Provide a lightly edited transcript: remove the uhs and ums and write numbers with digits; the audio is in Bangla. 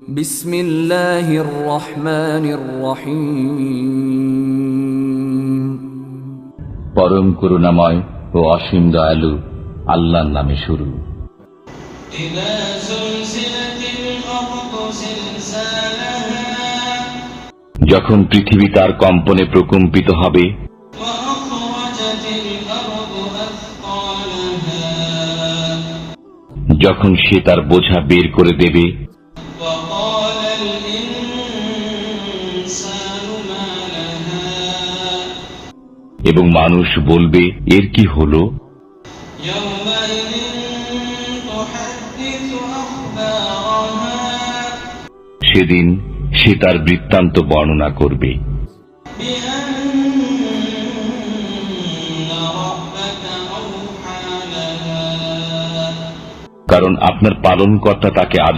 বিসমিল্লাহির রহমানির রহিম। পরম করুণাময় ও অসীম দয়ালু আল্লাহর নামে শুরু। যখন পৃথিবী তার কম্পনে প্রকম্পিত হবে, যখন সে তার বোঝা বের করে দেবে, এবং মানুষ বলবে, এর কি হলো? সেদিন সে তার বৃত্তান্ত বর্ণনা করবে। কারণ আপনার পালনকর্তা তাকে আদেশ